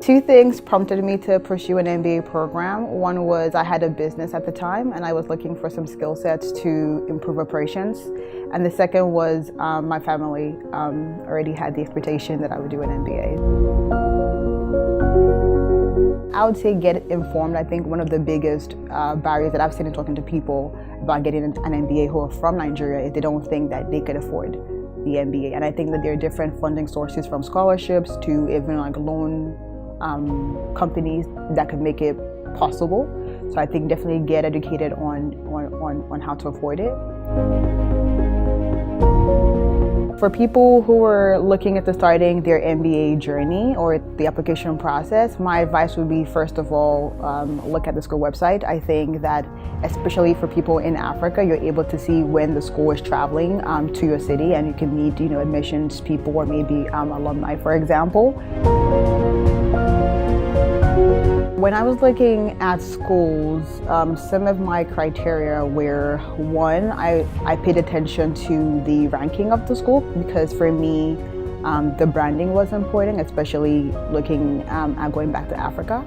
Two things prompted me to pursue an MBA program. One was I had a business at the time and I was looking for some skill sets to improve operations. And the second was my family already had the expectation that I would do an MBA. I would say get informed. I think one of the biggest barriers that I've seen in talking to people about getting an MBA who are from Nigeria is they don't think that they could afford the MBA. And I think that there are different funding sources, from scholarships to even like loan companies that could make it possible. So I think definitely get educated on how to afford it. For people who are looking at starting their MBA journey or the application process, my advice would be, first of all, look at the school website. I think that especially for people in Africa, you're able to see when the school is traveling to your city, and you can meet, admissions people or maybe alumni, for example. When I was looking at schools, some of my criteria were, one, I paid attention to the ranking of the school, because for me, the branding was important, especially looking at going back to Africa.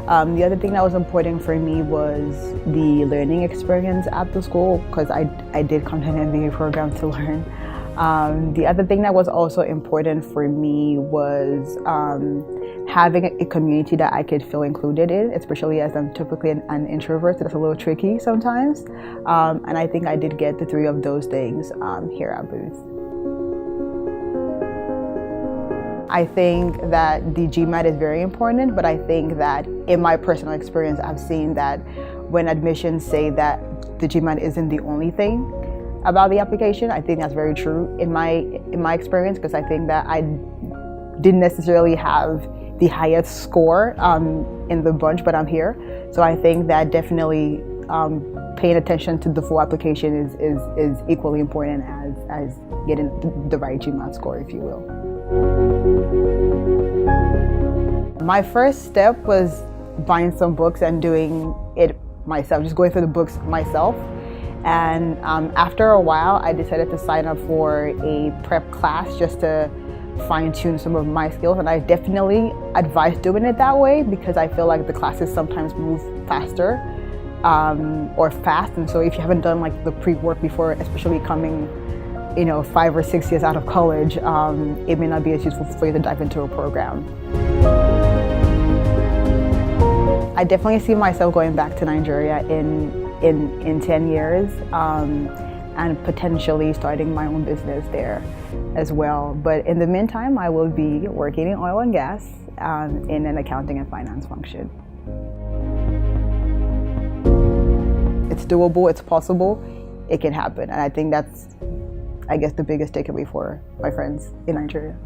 The other thing that was important for me was the learning experience at the school, because I did come to an MBA program to learn. The other thing that was also important for me was having a community that I could feel included in, especially as I'm typically an introvert, so that's a little tricky sometimes. And I think I did get the three of those things here at Booth. I think that the GMAT is very important, but I think that in my personal experience, I've seen that when admissions say that the GMAT isn't the only thing about the application, I think that's very true in my experience, because I think that I didn't necessarily have the highest score in the bunch, but I'm here. So I think that definitely paying attention to the full application is equally important as getting the right GMAT score, if you will. My first step was buying some books and doing it myself, just going through the books myself. And after a while, I decided to sign up for a prep class just to fine-tune some of my skills. And I definitely advise doing it that way, because I feel like the classes sometimes move faster or fast. And so if you haven't done like the pre-work before, especially coming 5 or 6 years out of college, it may not be as useful for you to dive into a program. I definitely see myself going back to Nigeria in 10 years and potentially starting my own business there as well. But in the meantime, I will be working in oil and gas in an accounting and finance function. It's doable, it's possible, it can happen. And I think that's, the biggest takeaway for my friends in Nigeria.